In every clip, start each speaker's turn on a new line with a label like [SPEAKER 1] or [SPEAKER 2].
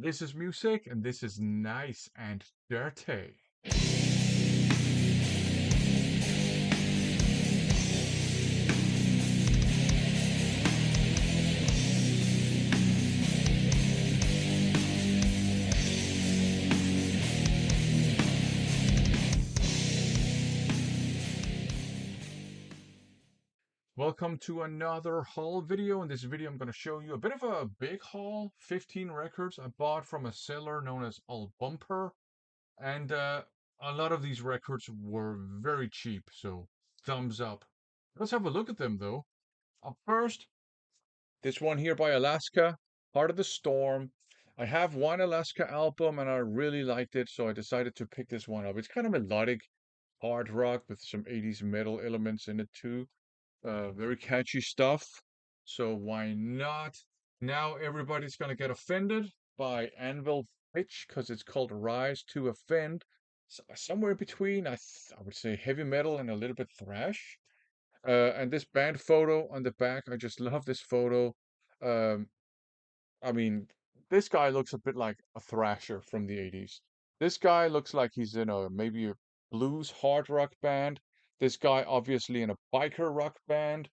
[SPEAKER 1] This is music, and this is nice and dirty. Welcome to another haul video. In this video, I'm going to show you a bit of a big haul. 15 records I bought from a seller known as All Bumper. And a lot of these records were very cheap, so thumbs up. Let's have a look at them, though. Up first, this one here by Alaska, Heart of the Storm. I have one Alaska album and I really liked it, so I decided to pick this one up. It's kind of melodic hard rock with some 80s metal elements in it too. Very catchy stuff. So why not? Now everybody's gonna get offended by Anvil Pitch because it's called Rise to Offend. Somewhere between, I would say heavy metal and a little bit thrash. And this band photo on the back, I just love this photo. Um, I mean, this guy looks a bit like a thrasher from the 80s. This guy looks like he's in a maybe a blues hard rock band. This guy obviously in a biker rock band.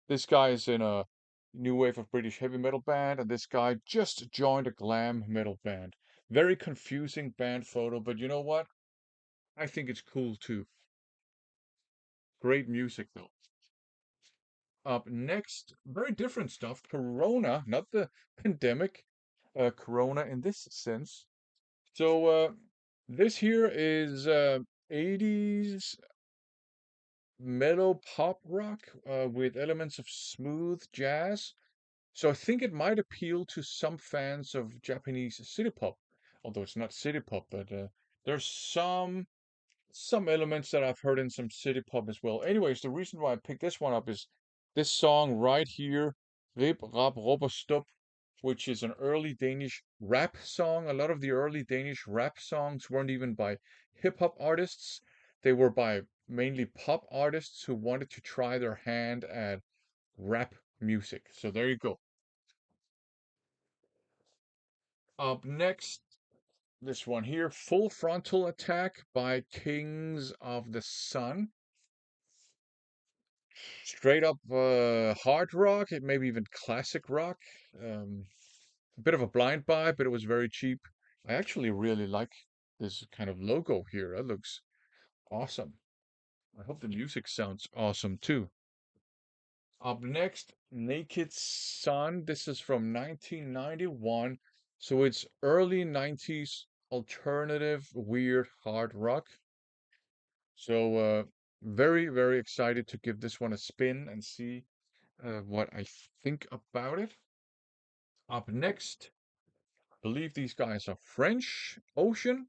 [SPEAKER 1] This guy is in a new wave of British heavy metal band, and this guy just joined a glam metal band. Very confusing band photo, but you know what? I think it's cool too. Great music though. Up next, very different stuff. Corona, not the pandemic, Corona in this sense. So this here is 80s metal pop rock with elements of smooth jazz. So I think it might appeal to some fans of Japanese city pop, although it's not city pop, but there's some elements that I've heard in some city pop as well. Anyways, the reason why I picked this one up is this song right here, Rip Rap Robostop, which is an early Danish rap song. A lot of the early Danish rap songs weren't even by hip hop artists, they were by mainly pop artists who wanted to try their hand at rap music. So there you go. Up next, this one here, Full Frontal Attack by Kings of the Sun. Straight up hard rock, it maybe even classic rock. A bit of a blind buy, but it was very cheap. I actually really like this kind of logo here. That looks awesome. I hope the music sounds awesome too. Up next, Naked Sun. This is from 1991. So it's early 90s alternative, weird hard rock. So very, very excited to give this one a spin and see what I think about it. Up next, I believe these guys are French. Ocean.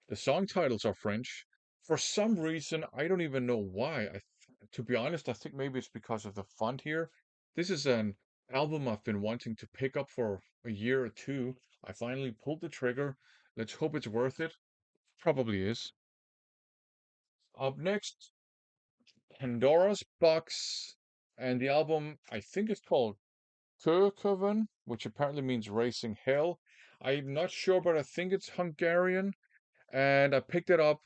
[SPEAKER 1] The song titles are French. For some reason, I don't even know why. To be honest, I think maybe it's because of the font here. This is an album I've been wanting to pick up for a year or two. I finally pulled the trigger. Let's hope it's worth it. Probably is. Up next, Pandora's Box. And the album, I think it's called Kurkoven, which apparently means racing hell. I'm not sure, but I think it's Hungarian. And I picked it up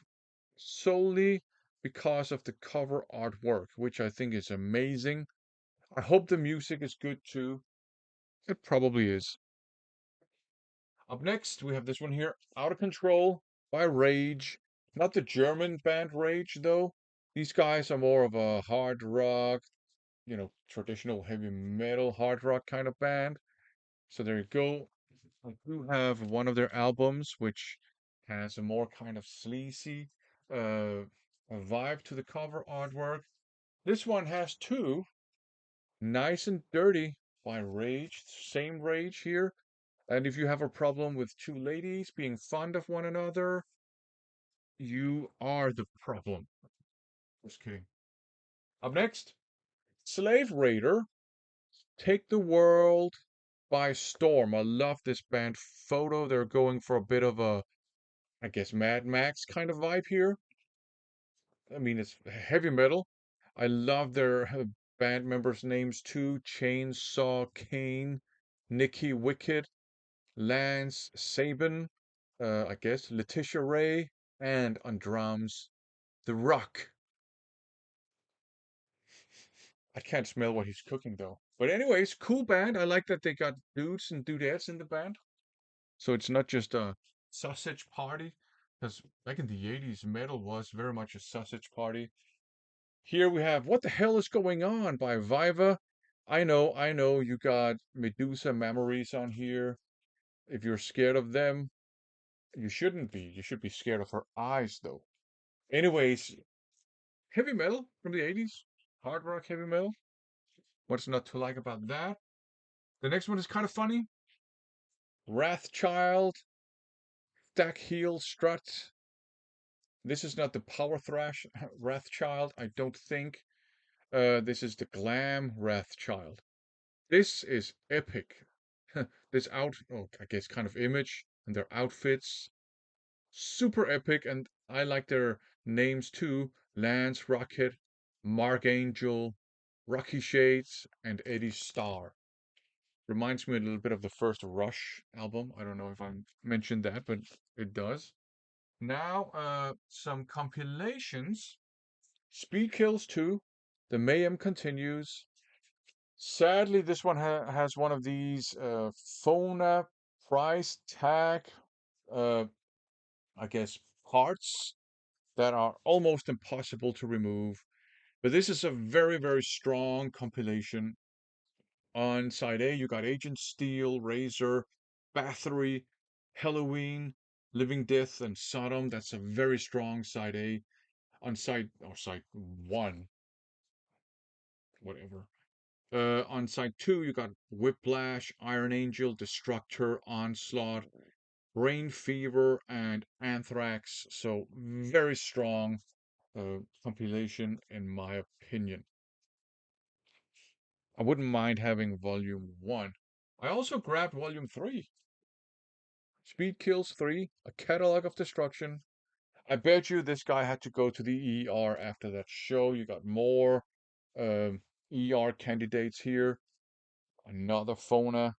[SPEAKER 1] solely because of the cover artwork, which I think is amazing. I hope the music is good too. It probably is. Up next, we have this one here, Out of Control by Rage. Not the German band Rage, though. These guys are more of a hard rock, traditional heavy metal hard rock kind of band. So there you go. I do have one of their albums, which has a more kind of sleazy uh, a vibe to the cover artwork. This one has two, Nice and Dirty by Rage, same Rage here. And if you have a problem with two ladies being fond of one another, you are the problem. Just kidding. Up next, Slave Raider, Take the World by Storm. I love this band photo. They're going for a bit of a, I guess, Mad Max kind of vibe here. I mean, it's heavy metal. I love their band members' names too. Chainsaw Kane, Nicky Wicked. Lance Sabin, I guess, Letitia Ray, and on drums, The Rock. I can't smell what he's cooking though. But anyways, cool band. I like that they got dudes and dudettes in the band. So it's not just a sausage party. Because back in the 80s, metal was very much a sausage party. Here we have What the Hell is Going On by Viva. I know, you got Medusa Memories on here. If you're scared of them, you shouldn't be. You should be scared of her eyes, though. Anyways, heavy metal from the 80s. Hard rock heavy metal. What's not to like about that? The next one is kind of funny. Wrathchild, Stack Heel Strut. This is not the Power Thrash Wrathchild, I don't think. This is the Glam Wrathchild. This is epic. This I guess kind of image and their outfits, super epic, and I like their names too. Lance Rocket, Mark Angel, Rocky Shades, and Eddie Starr. Reminds me a little bit of the first Rush album. I don't know if I mentioned that, but it does. Now, some compilations. Speed Kills 2. The Mayhem Continues. Sadly, this one has one of these Fona price tag, uh, I guess, parts that are almost impossible to remove. But this is a very, very strong compilation. On side A, you got Agent Steel, Razor, Bathory, Halloween, Living Death, and Sodom. That's a very strong side A. On side one, whatever. On side two, you got Whiplash, Iron Angel, Destructor, Onslaught, Brain Fever, and Anthrax. So very strong compilation, in my opinion. I wouldn't mind having volume one. I also grabbed volume three, Speed Kills 3, A Catalog of Destruction. I bet you this guy had to go to the ER after that show. You got more um, ER candidates here. Another Fona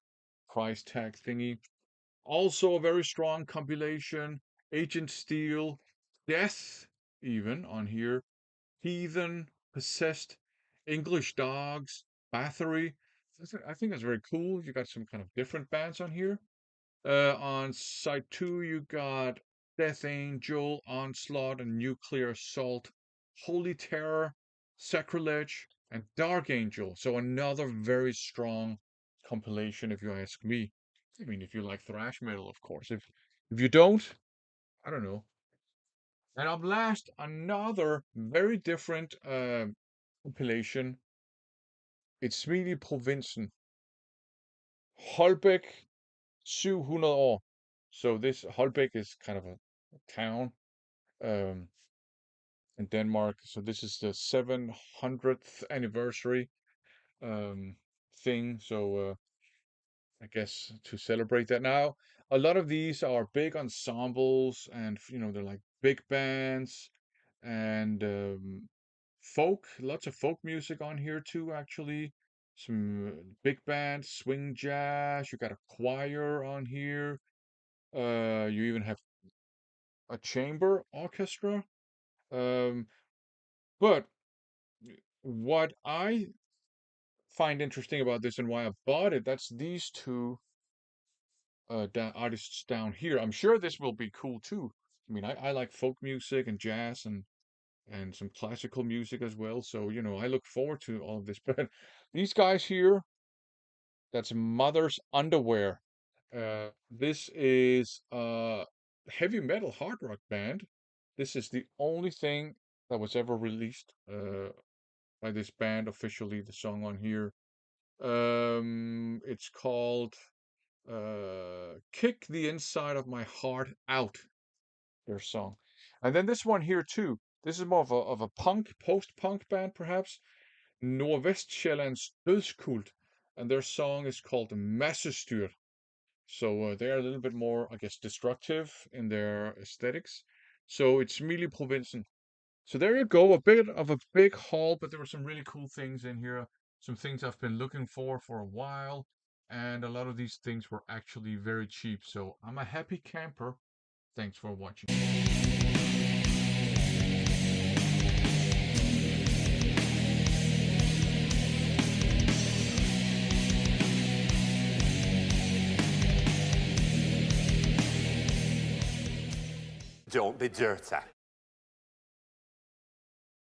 [SPEAKER 1] price tag thingy. Also a very strong compilation. Agent Steel, Death, even on here. Heathen, Possessed, English Dogs, Bathory. I think that's very cool. You got some kind of different bands on here. On side two, you got Death Angel, Onslaught, and Nuclear Assault, Holy Terror, Sacrilege, and Dark Angel. So another very strong compilation, if you ask me. I mean, if you like thrash metal, of course. If you don't, I don't know. And up last, another very different compilation. It's Smedje Provinsen. Holbæk 700 år. So this Holbæk is kind of a town um, in Denmark. So this is the 700th anniversary um, thing. So I guess to celebrate that now, a lot of these are big ensembles, and they're like big bands and folk. Lots of folk music on here too. Actually, some big bands, swing jazz. You got a choir on here. You even have a chamber orchestra. Um, but what I find interesting about this and why I bought it, that's these two artists down here. I'm sure this will be cool too. I mean, I like folk music and jazz and some classical music as well. So, I look forward to all of this. But these guys here, that's Mother's Underwear. This is a heavy metal hard rock band. This is the only thing that was ever released by this band officially, the song on here. It's called Kick the Inside of My Heart Out, their song. And then this one here too. This is more of a punk, post-punk band perhaps. Nordvestsjællands Dødskult. And their song is called Massestyr. So they're a little bit more, I guess, destructive in their aesthetics. So it's Mili Provinsen. So there you go, a bit of a big haul, but there were some really cool things in here. Some things I've been looking for a while. and a lot of these things were actually very cheap. So I'm a happy camper. Thanks for watching.
[SPEAKER 2] Don't be dirty.